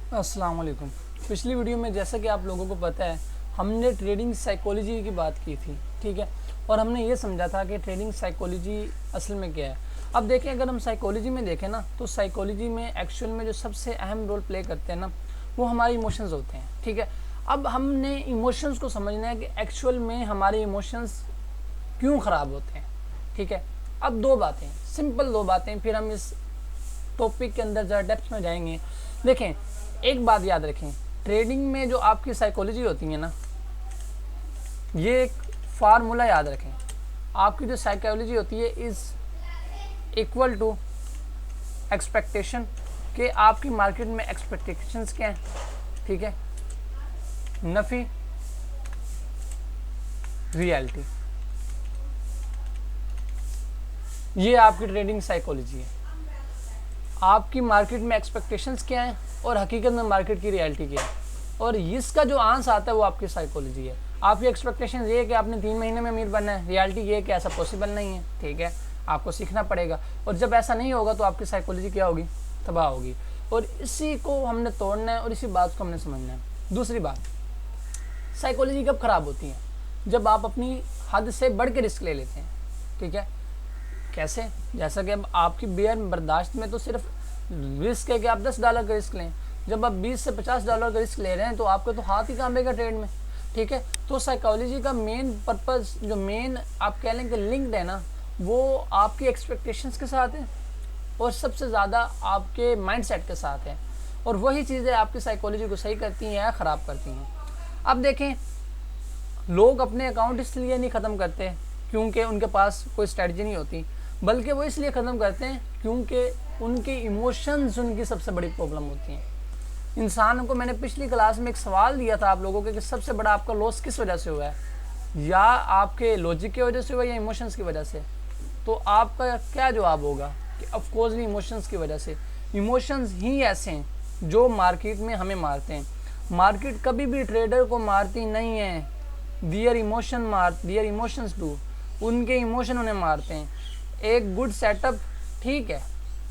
अस्सलाम वालेकुम। पिछली वीडियो में जैसा कि आप लोगों को पता है हमने ट्रेडिंग साइकोलॉजी की बात की थी, ठीक है। और हमने ये समझा था कि ट्रेडिंग साइकोलॉजी असल में क्या है। अब देखें, अगर हम साइकोलॉजी में देखें ना, तो साइकोलॉजी में एक्चुअल में जो सबसे अहम रोल प्ले करते हैं ना, वो हमारे इमोशंस होते हैं, ठीक है। अब हमने इमोशंस को समझना है कि एक्चुअल में हमारे इमोशंस क्यों ख़राब होते हैं, ठीक है। अब दो बातें, सिंपल दो बातें, फिर हम इस टॉपिक के अंदर ज़रा डेप्थ में जाएंगे। देखें, एक बात याद रखें, ट्रेडिंग में जो आपकी साइकोलॉजी होती है ना, ये एक फार्मूला याद रखें। आपकी जो साइकोलॉजी होती है इज़ इक्वल टू एक्सपेक्टेशन, कि आपकी मार्केट में एक्सपेक्टेशंस क्या हैं, ठीक है, नफ़ी रियलिटी। ये आपकी ट्रेडिंग साइकोलॉजी है। आपकी मार्केट में एक्सपेक्टेशंस क्या हैं और हकीकत में मार्केट की रियलिटी क्या है, और इसका जो आंसर आता है वो आपकी साइकोलॉजी है। आपकी एक्सपेक्टेशन ये है कि आपने 3 महीने में अमीर बनना है, रियलिटी ये है कि ऐसा पॉसिबल नहीं है, ठीक है। आपको सीखना पड़ेगा, और जब ऐसा नहीं होगा तो आपकी साइकोलॉजी क्या होगी, तबाह होगी। और इसी को हमने तोड़ना है और इसी बात को हमने समझना है। दूसरी बात, साइकोलॉजी कब ख़राब होती है, जब आप अपनी हद से बढ़ के रिस्क ले लेते हैं, ठीक है। कैसे, जैसा कि अब आपकी बेयर बर्दाश्त में तो सिर्फ रिस्क है कि आप $10 का रिस्क लें, जब आप $20 से $50 का रिस्क ले रहे हैं तो आपका तो हाथ ही कांपेगा ट्रेड में, ठीक है। तो साइकोलॉजी का मेन पर्पस, जो मेन आप कह लें कि लिंक्ड है ना, वो आपकी एक्सपेक्टेशंस के साथ है और सबसे ज़्यादा आपके माइंडसेट के साथ है, और वही चीज़ें आपकी साइकोलॉजी को सही करती हैं या ख़राब करती हैं। अब देखें, लोग अपने अकाउंट इसलिए नहीं ख़त्म करते क्योंकि उनके पास कोई स्ट्रेटजी नहीं होती, बल्कि वो इसलिए ख़त्म करते हैं क्योंकि उनके इमोशंस उनकी सबसे बड़ी प्रॉब्लम होती हैं। इंसान को मैंने पिछली क्लास में एक सवाल दिया था आप लोगों के कि सबसे बड़ा आपका लॉस किस वजह से हुआ है, या आपके लॉजिक की वजह से हुआ या इमोशंस की वजह से। तो आपका क्या जवाब होगा कि ऑफकोर्सली इमोशंस की वजह से। इमोशंस ही ऐसे हैं जो मार्केट में हमें मारते हैं। मार्केट कभी भी ट्रेडर को मारती नहीं है, दियर इमोशंस डू, उनके इमोशन उन्हें मारते हैं। एक गुड सेटअप, ठीक है,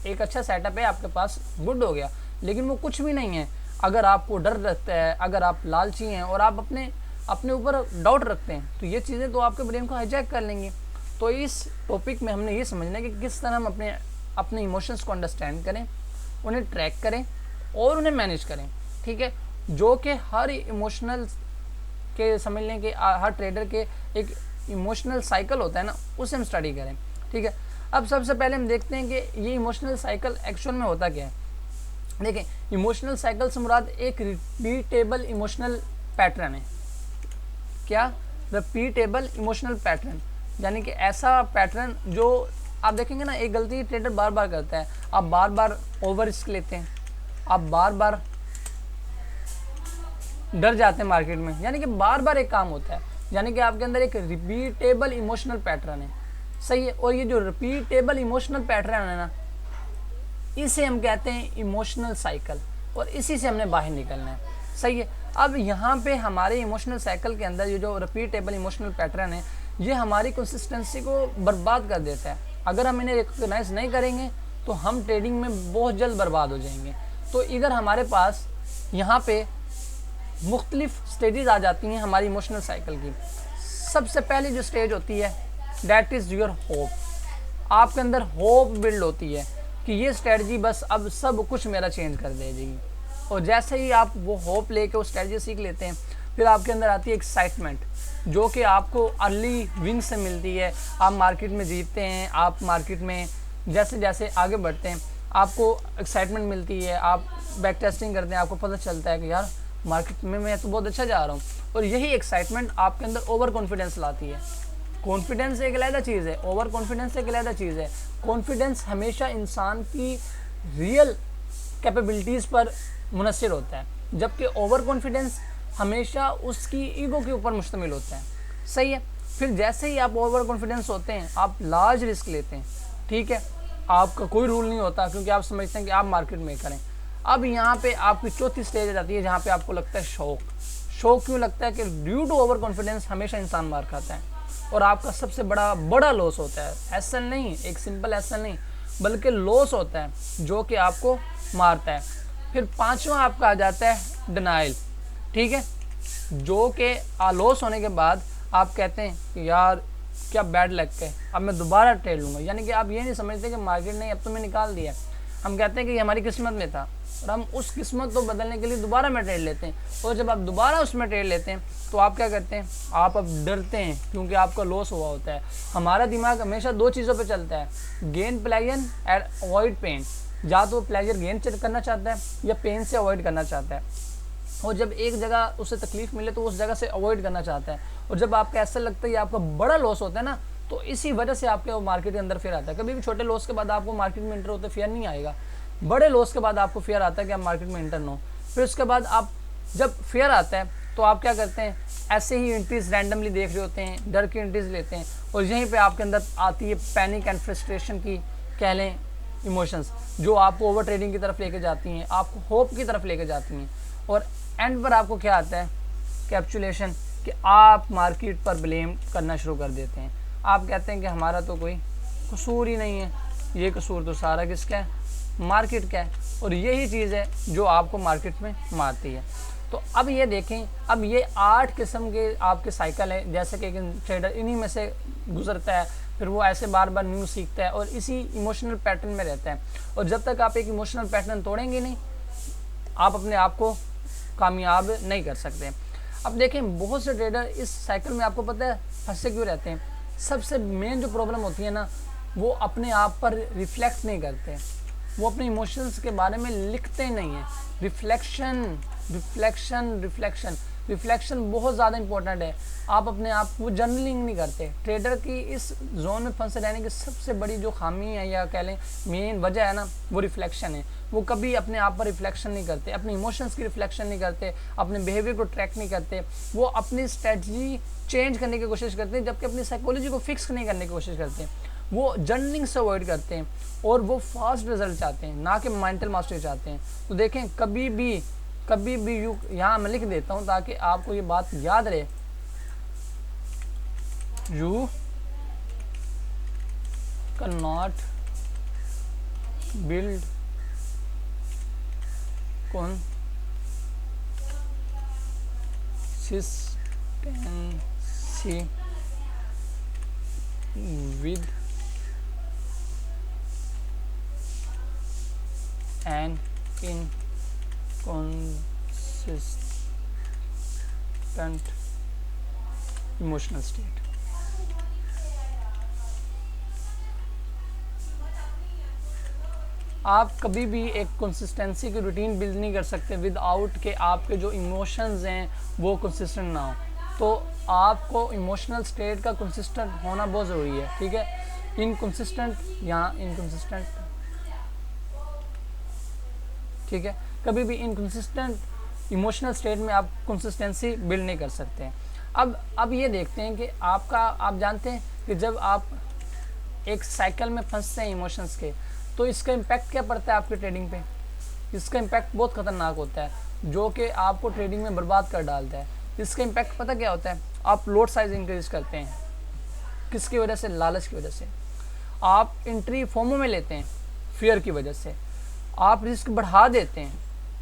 एक अच्छा सेटअप है आपके पास, गुड हो गया, लेकिन वो कुछ भी नहीं है अगर आपको डर रखता है, अगर आप लालची हैं और आप अपने ऊपर डाउट रखते हैं, तो ये चीज़ें तो आपके ब्रेन को हाईजैक कर लेंगी। तो इस टॉपिक में हमने ये समझना है कि किस तरह हम अपने इमोशंस को अंडरस्टैंड करें, उन्हें ट्रैक करें और उन्हें मैनेज करें, ठीक है। जो कि हर इमोशनल के, समझ लें कि हर ट्रेडर के एक इमोशनल साइकिल होता है ना, उसे हम स्टडी करें, ठीक है। अब सबसे पहले हम देखते हैं कि ये इमोशनल साइकिल एक्चुअल में होता क्या है। देखें, इमोशनल साइकिल से मुराद एक रिपीटेबल इमोशनल पैटर्न है। क्या? रिपीटेबल इमोशनल पैटर्न, यानी कि ऐसा पैटर्न जो आप देखेंगे ना, एक गलती ट्रेडर बार बार करता है। आप बार बार ओवर रिस्क लेते हैं, आप बार बार डर जाते हैं मार्केट में, यानी कि बार बार एक काम होता है, यानी कि आपके अंदर एक रिपीटेबल इमोशनल पैटर्न है, सही है। और ये जो रिपीटेबल इमोशनल पैटर्न है ना, इसे हम कहते हैं इमोशनल साइकिल, और इसी से हमने बाहर निकलना है, सही है। अब यहाँ पे हमारे इमोशनल साइकिल के अंदर ये जो रिपीटेबल इमोशनल पैटर्न है, ये हमारी कंसिस्टेंसी को बर्बाद कर देता है। अगर हम इन्हें रिकॉग्नाइज नहीं करेंगे तो हम ट्रेडिंग में बहुत जल्द बर्बाद हो जाएंगे। तो इधर हमारे पास यहाँ पे मुख्तलिफ स्टेजेस आ जाती हैं हमारी इमोशनल साइकिल की। सबसे पहली जो स्टेज होती है, दैट इज़ योर होप। आपके अंदर होप बिल्ड होती है कि ये स्ट्रेटजी बस अब सब कुछ मेरा चेंज कर देगी। और जैसे ही आप वो होप लेके वो स्ट्रेटजी सीख लेते हैं, फिर आपके अंदर आती है एक्साइटमेंट, जो कि आपको अर्ली विंग से मिलती है। आप मार्केट में जीतते हैं, आप मार्केट में जैसे जैसे आगे बढ़ते हैं आपको एक्साइटमेंट मिलती है। आप बैक टेस्टिंग करते हैं, आपको पता चलता है कि यार मार्केट में मैं तो बहुत अच्छा जा रहा हूँ। और यही एक्साइटमेंट आपके अंदर ओवर कॉन्फिडेंस लाती है। कॉन्फिडेंस एक अलग चीज़ है, ओवर कॉन्फिडेंस एक अलग चीज़ है। कॉन्फिडेंस हमेशा इंसान की रियल कैपेबिलिटीज़ पर मुनसर होता है, जबकि ओवर कॉन्फिडेंस हमेशा उसकी ईगो के ऊपर मुश्तमिल होता है, सही है। फिर जैसे ही आप ओवर कॉन्फिडेंस होते हैं, आप लार्ज रिस्क लेते हैं, ठीक है, आपका कोई रूल नहीं होता क्योंकि आप समझते हैं कि आप मार्केट में करें। अब यहाँ पे आपकी चौथी स्टेज आ जाती है जहाँ पे आपको लगता है शौक क्यों लगता है कि ड्यू टू ओवर कॉन्फिडेंस हमेशा इंसान मार खाता है और आपका सबसे बड़ा लॉस होता है। एसएल नहीं, एक सिंपल एसएल नहीं, बल्कि लॉस होता है जो कि आपको मारता है। फिर पांचवा आपका आ जाता है डिनाइल, ठीक है, जो कि लॉस होने के बाद आप कहते हैं कि यार क्या बैड लक है, अब मैं दोबारा ट्रेड लूँगा। यानी कि आप ये नहीं समझते कि मार्केट ने अब तो मैं निकाल दिया, हम कहते हैं कि ये हमारी किस्मत में था और हम उस किस्मत को बदलने के लिए दोबारा में ट्रेड लेते हैं। और जब आप दोबारा उसमें ट्रेड लेते हैं तो आप क्या करते हैं, आप अब डरते हैं क्योंकि आपका लॉस हुआ होता है। हमारा दिमाग हमेशा दो चीज़ों पे चलता है, gain pleasure and avoid pen. या तो प्लेजर गेन करना चाहता है या पेन से अवॉइड करना चाहता है। और जब एक जगह उसे तकलीफ मिले तो उस जगह से अवॉइड करना चाहता है। और जब आपको ऐसा लगता है कि आपका बड़ा लॉस होता है ना, तो इसी वजह से आपके वो मार्केट के अंदर फिर आता है। कभी भी छोटे लॉस के बाद आपको मार्केट में इंटर होते फियर नहीं आएगा, बड़े लॉस के बाद आपको फियर आता है कि आप मार्केट में इंटर हो। फिर उसके बाद आप जब फियर आता है तो आप क्या करते हैं, ऐसे ही एंट्रीज रैंडमली देख रहे होते हैं, डर की एंट्रीज लेते हैं और यहीं पे आपके अंदर आती है पैनिक एंड फ्रस्ट्रेशन की कह लें इमोशंस, जो आपको ओवर ट्रेडिंग की तरफ लेके जाती हैं, आपको होप की तरफ लेके जाती हैं। और एंड पर आपको क्या आता है, कैप्चुलेशन, कि आप मार्केट पर ब्लेम करना शुरू कर देते हैं। आप कहते हैं कि हमारा तो कोई कसूर ही नहीं है, ये कसूर तो सारा किसका है, मार्केट का है। और यही चीज़ है जो आपको मार्केट में मारती है। तो अब ये देखें, अब ये 8 किस्म के आपके साइकिल हैं, जैसे कि एक ट्रेडर इन्हीं में से गुजरता है, फिर वो ऐसे बार बार न्यू सीखता है और इसी इमोशनल पैटर्न में रहता है। और जब तक आप एक इमोशनल पैटर्न तोड़ेंगे नहीं, आप अपने आप को कामयाब नहीं कर सकते। अब देखें, बहुत से ट्रेडर इस साइकिल में आपको पता है फंसे क्यों रहते हैं। सबसे मेन जो प्रॉब्लम होती है ना, वो अपने आप पर रिफ्लेक्ट नहीं करते, वो अपने इमोशंस के बारे में लिखते नहीं हैं। रिफ्लेक्शन रिफ्लेक्शन रिफ्लेक्शन रिफ्लेक्शन बहुत ज़्यादा इंपॉर्टेंट है। आप अपने आप को जर्नलिंग नहीं करते। ट्रेडर की इस जोन में फंसे रहने की सबसे बड़ी जो खामी है या कह लें मेन वजह है ना, वो रिफ्लेक्शन है। वो कभी अपने आप पर रिफ्लेक्शन नहीं करते, अपने इमोशंस की रिफ्लेक्शन नहीं करते, अपने बिहेवियर को ट्रैक नहीं करते। वो अपनी स्ट्रेटजी चेंज करने की कोशिश करते हैं, जबकि अपनी साइकोलॉजी को फिक्स नहीं करने की कोशिश करते हैं। वो जर्नलिंग से अवॉइड करते हैं और वो फास्ट रिजल्ट चाहते हैं, ना कि मेंटल मास्टरी चाहते हैं। तो देखें, कभी भी यू यहाँ मैं लिख देता हूँ ताकि आपको ये बात याद रहे, you can not build consistency with an inconsistent emotional state। आप कभी भी एक कंसिस्टेंसी की रूटीन बिल्ड नहीं कर सकते विदाउट के आपके जो इमोशंस हैं वो कंसिस्टेंट ना हो। तो आपको इमोशनल स्टेट का कंसिस्टेंट होना बहुत ज़रूरी है, ठीक है। इनकंसिस्टेंट यहाँ इनकंसिस्टेंट, ठीक है, कभी भी इनकंसिस्टेंट इमोशनल स्टेट में आप कंसिस्टेंसी बिल्ड नहीं कर सकते हैं। अब ये देखते हैं कि आप जानते हैं कि जब आप एक साइकिल में फंसते हैं इमोशंस के, तो इसका इम्पैक्ट क्या पड़ता है आपके ट्रेडिंग पे। इसका इम्पैक्ट बहुत ख़तरनाक होता है, जो कि आपको ट्रेडिंग में बर्बाद कर डालता है। इसका इम्पैक्ट पता क्या होता है, आप लोड साइज इंक्रीज करते हैं, किसकी वजह से, लालच की वजह से। आप एंट्री फोमो में लेते हैं, फियर की वजह से। आप रिस्क बढ़ा देते हैं,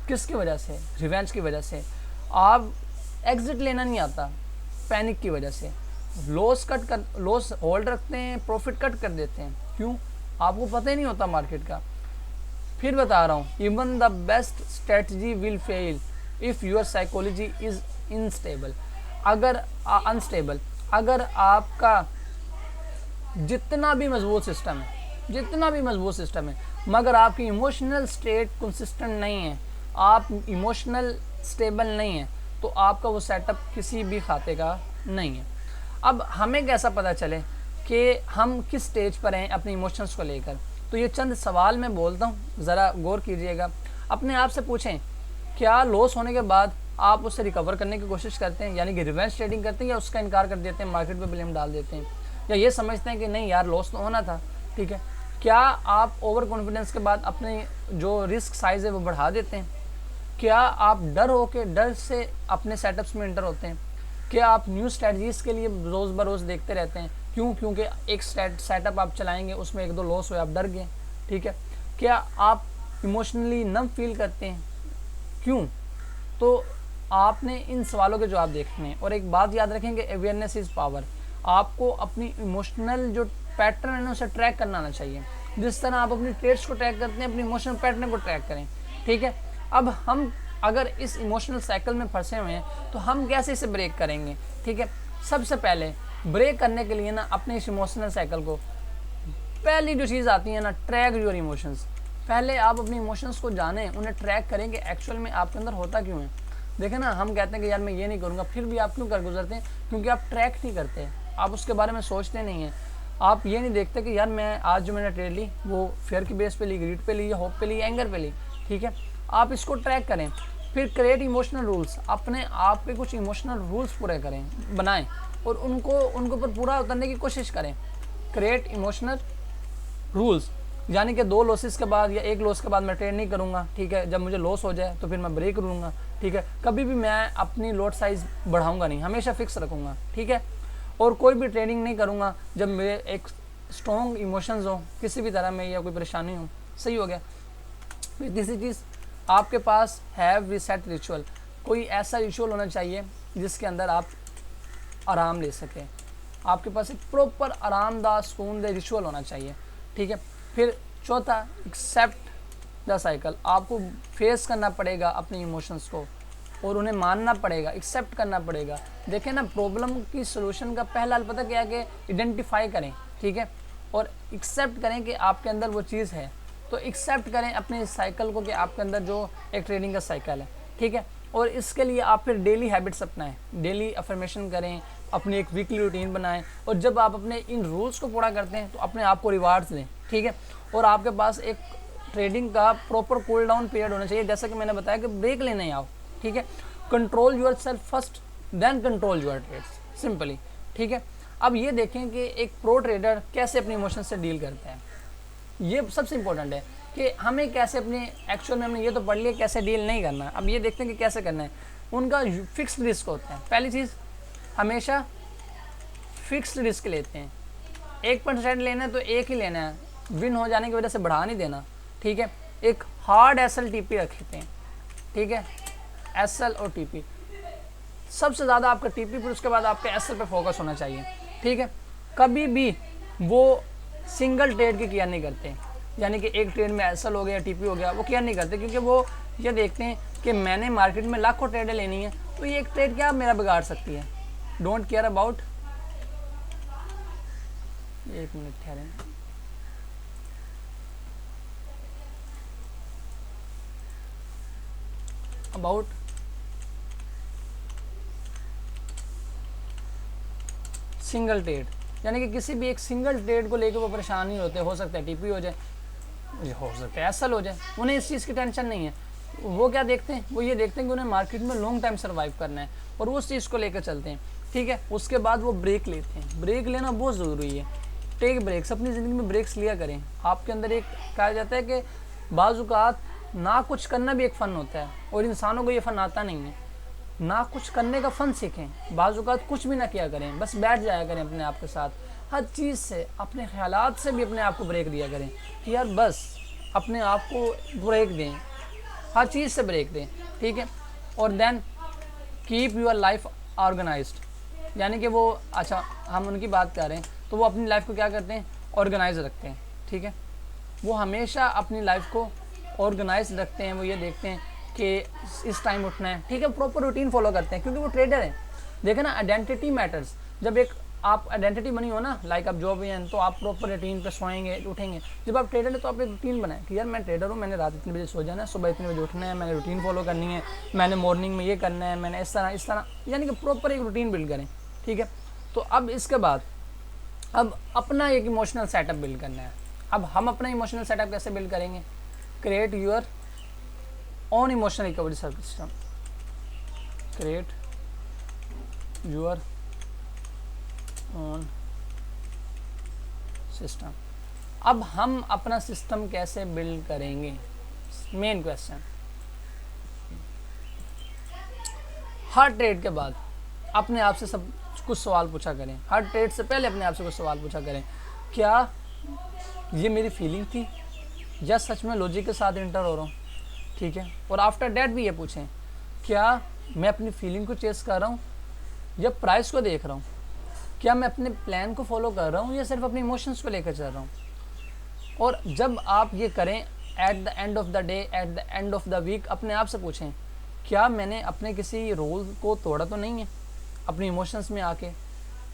किसकी वजह से, रिवेंज की वजह से। आप एग्जिट लेना नहीं आता, पैनिक की वजह से। लॉस होल्ड रखते हैं, प्रॉफिट कट कर देते हैं, क्यों, आपको पता ही नहीं होता मार्केट का। फिर बता रहा हूँ, even the best strategy will fail if your psychology is unstable. अगर आपका जितना भी मजबूत सिस्टम है, मगर आपकी इमोशनल स्टेट कंसिस्टेंट नहीं है, आप इमोशनल स्टेबल नहीं है, तो आपका वो सेटअप किसी भी खाते का नहीं है। अब हमें कैसा पता चले कि हम किस स्टेज पर हैं अपने इमोशंस को लेकर। तो ये चंद सवाल मैं बोलता हूँ, ज़रा गौर कीजिएगा। अपने आप से पूछें, क्या लॉस होने के बाद आप उससे रिकवर करने की कोशिश करते हैं, यानी कि रिवेंज ट्रेडिंग करते हैं, या उसका इनकार कर देते हैं, मार्केट पे ब्लेम डाल देते हैं, या ये समझते हैं कि नहीं यार लॉस तो होना था, ठीक है। क्या आप ओवर कॉन्फिडेंस के बाद अपने जो रिस्क साइज़ है वो बढ़ा देते हैं। क्या आप डर से अपने सेटअप्स में इंटर होते हैं। क्या आप न्यू स्ट्रेटजीज़ के लिए रोज़ बरोज़ देखते रहते हैं, क्योंकि एक सेटअप आप चलाएंगे उसमें 1-2 लॉस हुए, आप डर गए, ठीक है। क्या आप इमोशनली नम फील करते हैं, क्यों? तो आपने इन सवालों के जवाब देखने हैं। और एक बात याद रखेंगे, अवेयरनेस इज़ पावर। आपको अपनी इमोशनल जो पैटर्न है ना उसे ट्रैक करना आना चाहिए। जिस तरह आप अपनी ट्रेड्स को ट्रैक करते हैं, अपनी इमोशनल पैटर्न को ट्रैक करें, ठीक है। अब हम अगर इस इमोशनल साइकिल में फंसे हुए हैं तो हम कैसे इसे ब्रेक करेंगे, ठीक है। सबसे पहले ब्रेक करने के लिए ना अपने इस इमोशनल साइकिल को, पहली जो चीज़ आती है ना, ट्रैक योर इमोशंस। पहले आप अपने इमोशंस को जानें, उन्हें ट्रैक करें कि एक्चुअल में आपके अंदर होता क्यों है। देखें ना, हम कहते हैं कि यार मैं ये नहीं करूँगा, फिर भी आप क्यों कर गुजरते हैं? क्योंकि आप ट्रैक नहीं करते, आप उसके बारे में सोचते नहीं हैं। आप ये नहीं देखते कि यार मैं आज जो मैंने ट्रेड ली वो फेयर की बेस पे ली, ग्रीड पे ली, या होप पे ली, या एंगर पे ली, ठीक है। आप इसको ट्रैक करें। फिर क्रिएट इमोशनल रूल्स, अपने आप पे कुछ इमोशनल रूल्स पूरे करें, बनाएं और उनको ऊपर पूरा करने की कोशिश करें। क्रिएट इमोशनल रूल्स, यानी कि 2 लॉसेस के बाद या 1 लॉस के बाद मैं ट्रेड नहीं करूँगा, ठीक है। जब मुझे लॉस हो जाए तो फिर मैं ब्रेक लूँगा, ठीक है। कभी भी मैं अपनी लॉट साइज़ बढ़ाऊँगा नहीं, हमेशा फिक्स रखूँगा, ठीक है। और कोई भी ट्रेडिंग नहीं करूँगा जब मेरे एक स्ट्रॉन्ग इमोशंस हो किसी भी तरह में या कोई परेशानी हो। सही हो गया। फिर तीसरी चीज़, आपके पास हैव रीसेट रिचुअल। कोई ऐसा रिचुअल होना चाहिए जिसके अंदर आप आराम ले सकें। आपके पास एक प्रॉपर आरामदायक सुकूनदेह रिचुअल होना चाहिए, ठीक है। फिर चौथा, एक्सेप्ट द साइकिल। आपको फेस करना पड़ेगा अपने इमोशंस को और उन्हें मानना पड़ेगा, एक्सेप्ट करना पड़ेगा। देखें ना, प्रॉब्लम की सोल्यूशन का पहला हल पता क्या है कि आइडेंटिफाई करें, ठीक है, और एक्सेप्ट करें कि आपके अंदर वो चीज़ है। तो एक्सेप्ट करें अपने इस साइकिल को कि आपके अंदर जो एक ट्रेडिंग का साइकिल है, ठीक है। और इसके लिए आप फिर डेली हैबिट्स अपनाएं, डेली अफर्मेशन करें, अपनी एक वीकली रूटीन बनाएं। और जब आप अपने इन रूल्स को पूरा करते हैं तो अपने आप को रिवार्ड्स दें, ठीक है। और आपके पास एक ट्रेडिंग का प्रॉपर कूल डाउन पीरियड होना चाहिए। जैसा कि मैंने बताया कि ब्रेक लेने आओ, ठीक है। Control yourself first, then control your trades, simply, ठीक है। अब ये देखें कि एक प्रो ट्रेडर कैसे अपने इमोशन से डील करता है। ये सबसे इंपॉर्टेंट है कि हमें कैसे अपने, एक्चुअल में हमने ये तो पढ़ लिया कैसे डील नहीं करना, अब ये देखते हैं कि कैसे करना है। उनका फिक्स्ड रिस्क होता है। पहली चीज़, हमेशा फिक्स्ड रिस्क लेते हैं। 1% लेना है तो एक ही लेना है, विन हो जाने की वजह से बढ़ा नहीं देना, ठीक है। एक हार्ड SL TP रखते हैं, ठीक है। SL और TP, सबसे ज़्यादा आपका TP, फिर उसके बाद आपके SL पे फोकस होना चाहिए, ठीक है। कभी भी वो सिंगल ट्रेड की केयर नहीं करते, यानी कि एक ट्रेड में SL हो गया, TP हो गया, वो केयर नहीं करते, क्योंकि वो ये देखते हैं कि मैंने मार्केट में लाखों ट्रेडें लेनी है तो ये एक ट्रेड क्या मेरा बिगाड़ सकती है। डोंट केयर अबाउट, एक मिनट ठहरें, अबाउट सिंगल ट्रेड, यानी कि किसी भी एक सिंगल ट्रेड को लेकर वो परेशान नहीं होते। हो सकता है TP हो जाए, हो सकता है SL हो जाए, उन्हें इस चीज़ की टेंशन नहीं है। वो क्या देखते हैं, वो ये देखते हैं कि उन्हें मार्केट में लॉन्ग टाइम सर्वाइव करना है और वो उस चीज़ को लेकर चलते हैं, ठीक है। उसके बाद वो ब्रेक लेते हैं। ब्रेक लेना बहुत ज़रूरी है। टेक ब्रेक्स, अपनी ज़िंदगी में ब्रेक्स लिया करें। आपके अंदर एक कहा जाता है कि बाज़-औक़ात ना कुछ करना भी एक फ़न होता है और इंसानों को ये फ़न आता नहीं है। ना कुछ करने का फ़न सीखें। बाज़-औक़ात कुछ भी ना किया करें, बस बैठ जाया करें अपने आप के साथ। हर चीज़ से, अपने ख़यालात से भी अपने आप को ब्रेक दिया करें कि यार बस अपने आप को ब्रेक दें, हर चीज़ से ब्रेक दें, ठीक है। और then keep your life organised, यानी कि वो, अच्छा हम उनकी बात कर रहे हैं तो वो अपनी लाइफ को क्या करते हैं, ऑर्गेनाइज रखते हैं, ठीक है। वो हमेशा अपनी लाइफ को ऑर्गेनाइज रखते हैं। वो ये देखते हैं कि इस टाइम उठना है, ठीक है, प्रॉपर रूटीन फॉलो करते हैं क्योंकि वो ट्रेडर हैं। देखें ना, आइडेंटिटी मैटर्स। जब एक आप आइडेंटिटी बनी हो ना, लाइक आप जॉब हैं तो आप प्रॉपर रूटीन पे सोएंगे, उठेंगे। जब आप ट्रेडर हैं तो आप एक रूटीन बनाएं कि यार मैं ट्रेडर हूँ, मैंने रात इतने बजे सो जाना है, सुबह इतने बजे उठना है, मैंने रूटीन फॉलो करनी है, मैंने मॉर्निंग में ये करना है, मैंने इस तरह, यानी कि प्रॉपर एक रूटीन बिल्ड करें, ठीक है। तो अब इसके बाद अब अपना एक इमोशनल सेटअप बिल्ड करना है। अब हम अपना इमोशनल सेटअप कैसे बिल्ड करेंगे? Create your own emotional recovery system. Create your own system. अब हम अपना सिस्टम कैसे बिल्ड करेंगे? Main question. हर ट्रेड के बाद अपने आप से सब कुछ सवाल पूछा करें। हर ट्रेड से पहले अपने आप से कुछ सवाल पूछा करें, क्या ये मेरी फीलिंग थी या सच में लॉजिक के साथ इंटर हो रहा हूँ? ठीक है। और आफ्टर डैट भी ये पूछें, क्या मैं अपनी फीलिंग को चेस कर रहा हूँ या प्राइस को देख रहा हूँ, क्या मैं अपने प्लान को फॉलो कर रहा हूँ या सिर्फ अपने इमोशंस को लेकर चल रहा हूँ। और जब आप ये करें, at the end of the day, at the end of the week, अपने आप से पूछें, क्या मैंने अपने किसी रोल को तोड़ा तो नहीं है अपने इमोशंस में आके,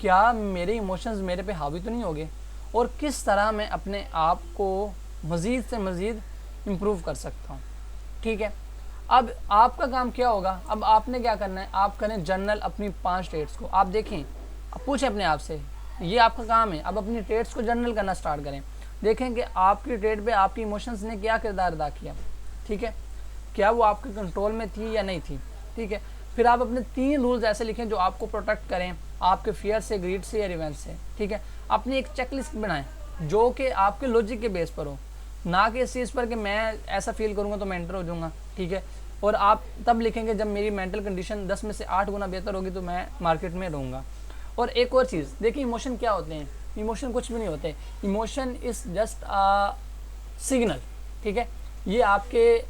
क्या मेरे इमोशंस मेरे पे हावी तो नहीं हो गए, और किस तरह मैं अपने आप को मज़ीद से मज़ीद इम्प्रूव कर सकता हूँ। ठीक है। अब आपका काम क्या होगा, अब आपने क्या करना है, आप करें जर्नल अपनी 5 ट्रेड्स को। आप देखें, अब पूछें अपने आप से, ये आपका काम है, अब अपनी ट्रेड्स को जर्नल करना स्टार्ट करें। देखें कि आपकी ट्रेड पे आपकी इमोशंस ने क्या किरदार अदा किया। ठीक है, क्या वो आपके कंट्रोल में थी या नहीं थी। ठीक है, फिर आप अपने 3 रूल्स ऐसे लिखें जो आपको प्रोटेक्ट करें आपके फियर से, ग्रीड से या रिवेंज से। ठीक है, अपनी एक चेकलिस्ट बनाएं जो कि आपके लॉजिक के बेस पर हो, ना कि इस चीज़ पर कि मैं ऐसा फील करूँगा तो मैं एंटर हो जाऊँगा। ठीक है, और आप तब लिखेंगे जब मेरी मेंटल कंडीशन 10 में से 8 गुना बेहतर होगी तो मैं मार्केट में रहूँगा। और एक और चीज़ देखिए, इमोशन क्या होते हैं, इमोशन कुछ भी नहीं होते, emotion is just a signal. ठीक है, ये आपके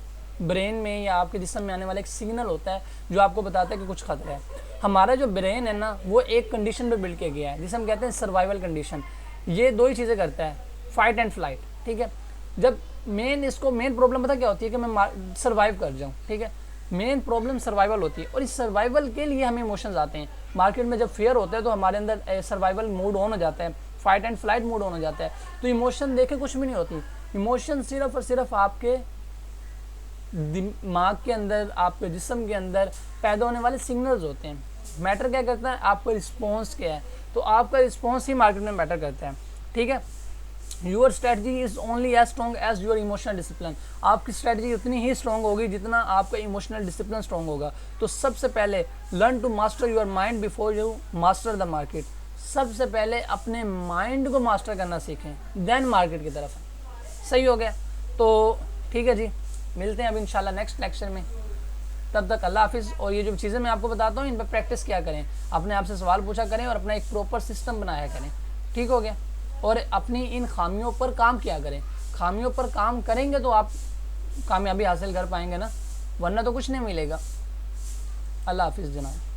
ब्रेन में या आपके जिस्म में आने वाला एक सिग्नल होता है जो आपको बताता है कि कुछ खतरा है। हमारा जो ब्रेन है ना, वो एक कंडीशन पे बिल्ड किया गया है जिसे हम कहते हैं सर्वाइवल कंडीशन। ये 2 ही चीज़ें करता है, फाइट एंड फ्लाइट। ठीक है, जब मेन प्रॉब्लम पता क्या होती है कि मैं सर्वाइव कर जाऊँ। ठीक है, मेन प्रॉब्लम सर्वाइवल होती है, और इस सर्वाइवल के लिए हमें इमोशंस आते हैं। मार्केट में जब फेयर होता है तो हमारे अंदर सर्वाइवल मोड ऑन हो जाता है, fight and flight mode on हो जाता है। तो इमोशन देखे कुछ भी नहीं होती, इमोशन सिर्फ और सिर्फ आपके दिमाग के अंदर, आपके जिस्म के अंदर पैदा होने वाले सिग्नल्स होते हैं। मैटर क्या करता है, आपका रिस्पॉन्स क्या है। तो आपका रिस्पॉन्स ही मार्केट में मैटर करता है। ठीक है, your strategy is only as strong as your emotional discipline. आपकी स्ट्रेटजी उतनी ही स्ट्रॉन्ग होगी जितना आपका इमोशनल डिसिप्लिन स्ट्रॉन्ग होगा। तो सबसे पहले learn to master your mind before you master the market. सबसे पहले अपने माइंड को मास्टर करना सीखें, देन मार्केट की तरफ। सही हो गया, तो ठीक है जी, मिलते हैं अब इंशाल्लाह नेक्स्ट लेक्चर में। तब तक अल्लाह हाफिज़। और ये जो चीज़ें मैं आपको बताता हूँ इन पर प्रैक्टिस किया करें, अपने आप से सवाल पूछा करें और अपना एक प्रॉपर सिस्टम बनाया करें। ठीक हो गया, और अपनी इन खामियों पर काम किया करें। खामियों पर काम करेंगे तो आप कामयाबी हासिल कर पाएंगे ना, वरना तो कुछ नहीं मिलेगा। अल्लाह हाफिज़ जनाब।